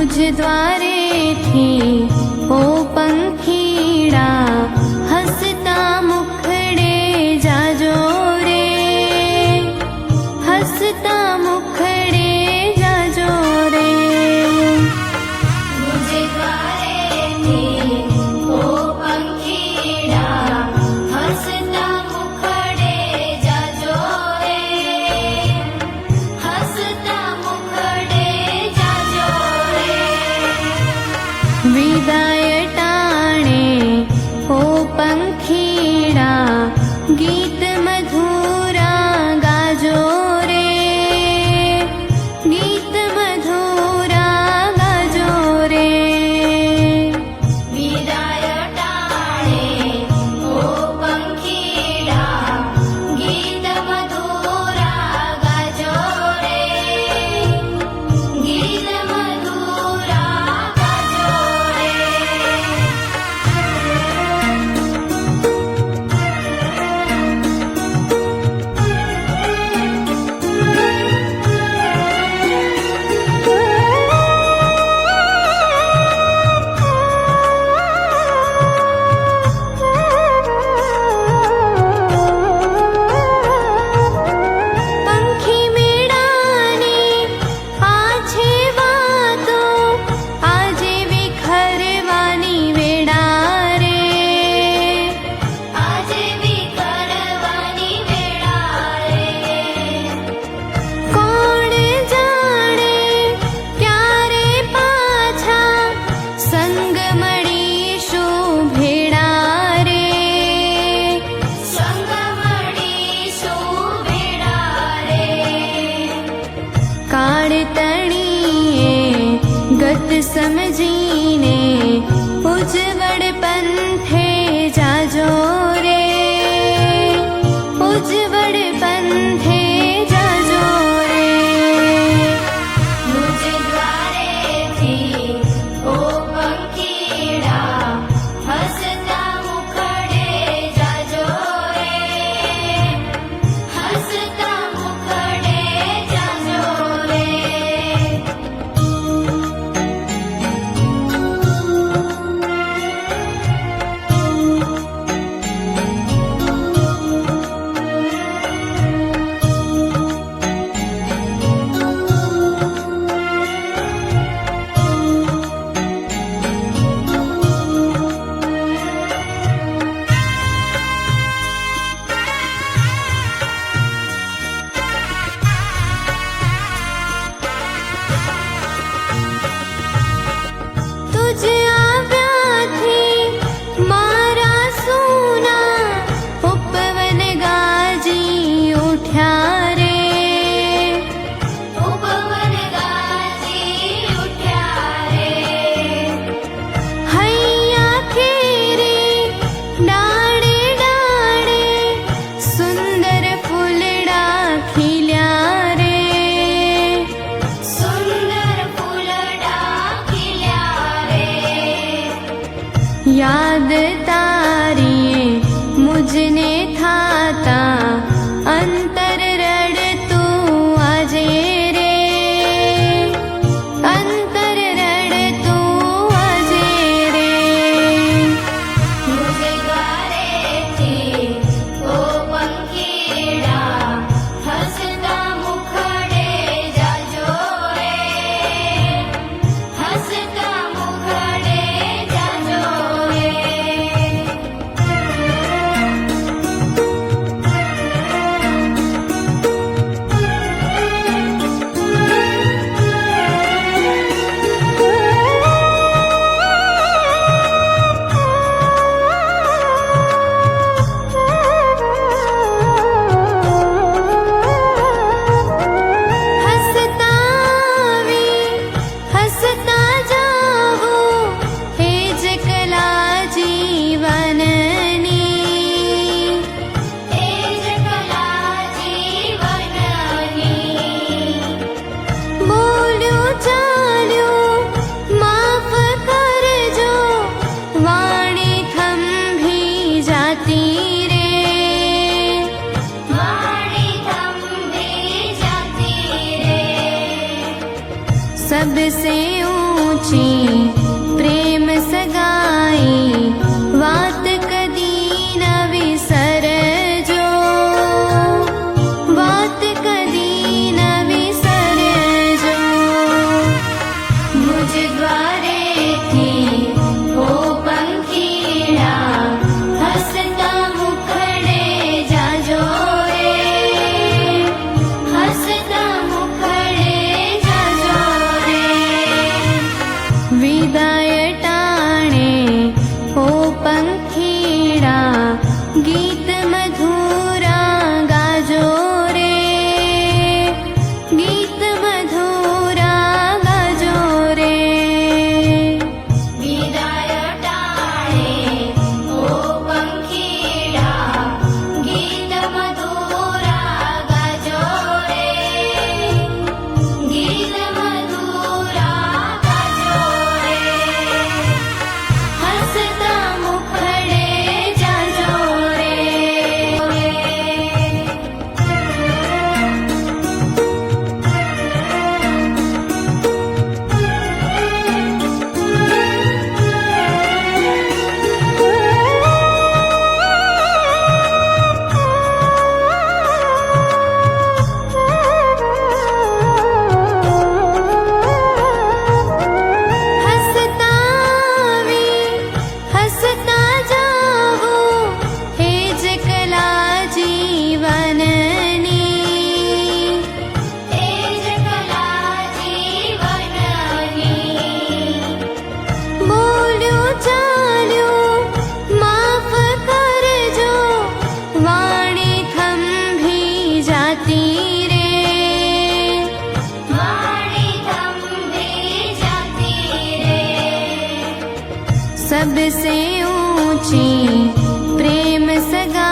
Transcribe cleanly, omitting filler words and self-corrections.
मुझ द्वारे थी ओ पंखीड़ा हसता मुखड़े जाजो रे हसता मुखड़े जाजो रे मुझ द्वारे थी ओ पंखीड़ा हसता मुखड़े जाजो रे हसता मुखड़े जाजो रे विदाय टाणे ओ पंखीड़ा गीत मधुरा गाजो रे गीत मधुरा गाजो रे विदाय टाणे ओ पंखीड़ा गीत मधुरा गाजो रे गीत मधुरा गाजो रे पंखी मेड़ानी आछे वातो आजे विखरवानी वेड़ा रे आजे विखरवानी वेड़ा रे कोण जाणे क्यारे पाछा संग मळीशुं भेड़ा रे संग मळीशुं भेड़ा रे काळ तणीए गत समजीने उजवड़ पंथे जाजो रे उजवड़ पंथे जाजो रे मुझ द्वारे थी ओ पंखीड़ा हसता मुखड़े जाजो रे हसता मुखड़े जाजो रे तुझ આવ્યાથી મારા સૂના ઉપવન ગાજી ઉઠ્યા રે ઉપવન ગાજી ઉઠ્યા રે હૈયા કેરે ડાળે ડાળે સુંદર ફૂલડા ખીલ્યા રે સુંદર ફૂલડા ખીલ્યા રે याद तारीए मुझने थाता अंतर रड़तू आजे रे अंतर रड़तू आजे रे मुझ द्वारे थी ओ पंखीड़ा हसता मुखड़े जाजो रे हसता मुखड़े जाजो रे हसता आवी हसता जावो हे ज कला जीवननी हे ज कला जीवननी बोल्यो चाल्यो माफ करजो वाणी थंभी जाती रे वाणी थंभी जाती रे सबसे ऊंची ऊंची प्रेम सगाई वात कदी न विसरजो वात कदी न विसरजो मुझ द्वारे थी ओ पंखीड़ा हसता मुखड़े जाजो रे हसता मुखड़े जाजो रे विदाय टाणे ओ पंखीड़ा गीत मधुरा गाजो रे गीत मधुरा गाजो रे विदाय टाणे ओ पंखीड़ा गीत मधुरा गाजो रे गीत मधुरा गाजो रे हसता मुखड़े जाजो रे हसता वी हसता जावो हे ज कला जीवननी हे ज कला जीवननी बोल्यो चाल्यो माफ करजो वाणी थंभी जाती रे वाणी थंभी जाती रे सबसे ऊंची प्रेम सगा